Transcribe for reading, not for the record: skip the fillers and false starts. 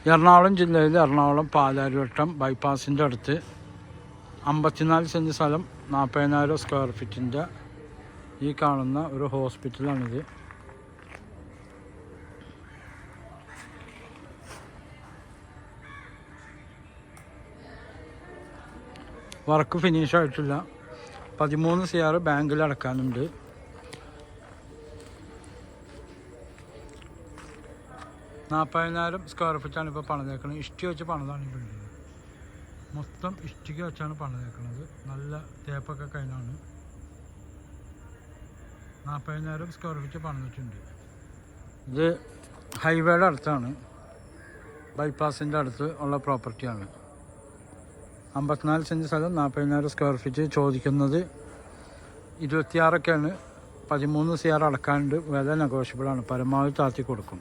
എറണാകുളം ജില്ലയിൽ എറണാകുളം പാലാരിവട്ടം ബൈപ്പാസിൻ്റെ അടുത്ത് 54 സെൻറ്റ് സ്ഥലം 40,000 സ്ക്വയർ ഫീറ്റിൻ്റെ ഈ കാണുന്ന ഒരു ഹോസ്പിറ്റലാണിത്. വർക്ക് ഫിനിഷ് ആയിട്ടില്ല. 13 CR ബാങ്കിൽ അടക്കാനുണ്ട്. $40,000 സ്ക്വയർ ഫീറ്റാണ് ഇപ്പോൾ പണിതേക്കുന്നത്. ഇഷ്ടിക വെച്ച് പണിതാണ് ഈ ബിൽഡിങ്. മൊത്തം ഇഷ്ടിക വെച്ചാണ് പണിതേക്കുന്നത്. നല്ല തേപ്പൊക്കെ കഴിഞ്ഞാണ്. 40,000 സ്ക്വയർ ഫീറ്റ് പണിതിട്ടുണ്ട്. ഇത് ഹൈവേയുടെ അടുത്താണ്, ബൈപ്പാസിൻ്റെ അടുത്ത് ഉള്ള പ്രോപ്പർട്ടിയാണ്. 54 സെൻറ്റ് സ്ഥലം 40,000 സ്ക്വയർ ഫീറ്റ് ചോദിക്കുന്നത് 26 13 CR അടക്കാനുണ്ട്. വില നെഗോഷ്യബിളാണ്, പരമാവധി താഴ്ത്തി കൊടുക്കും.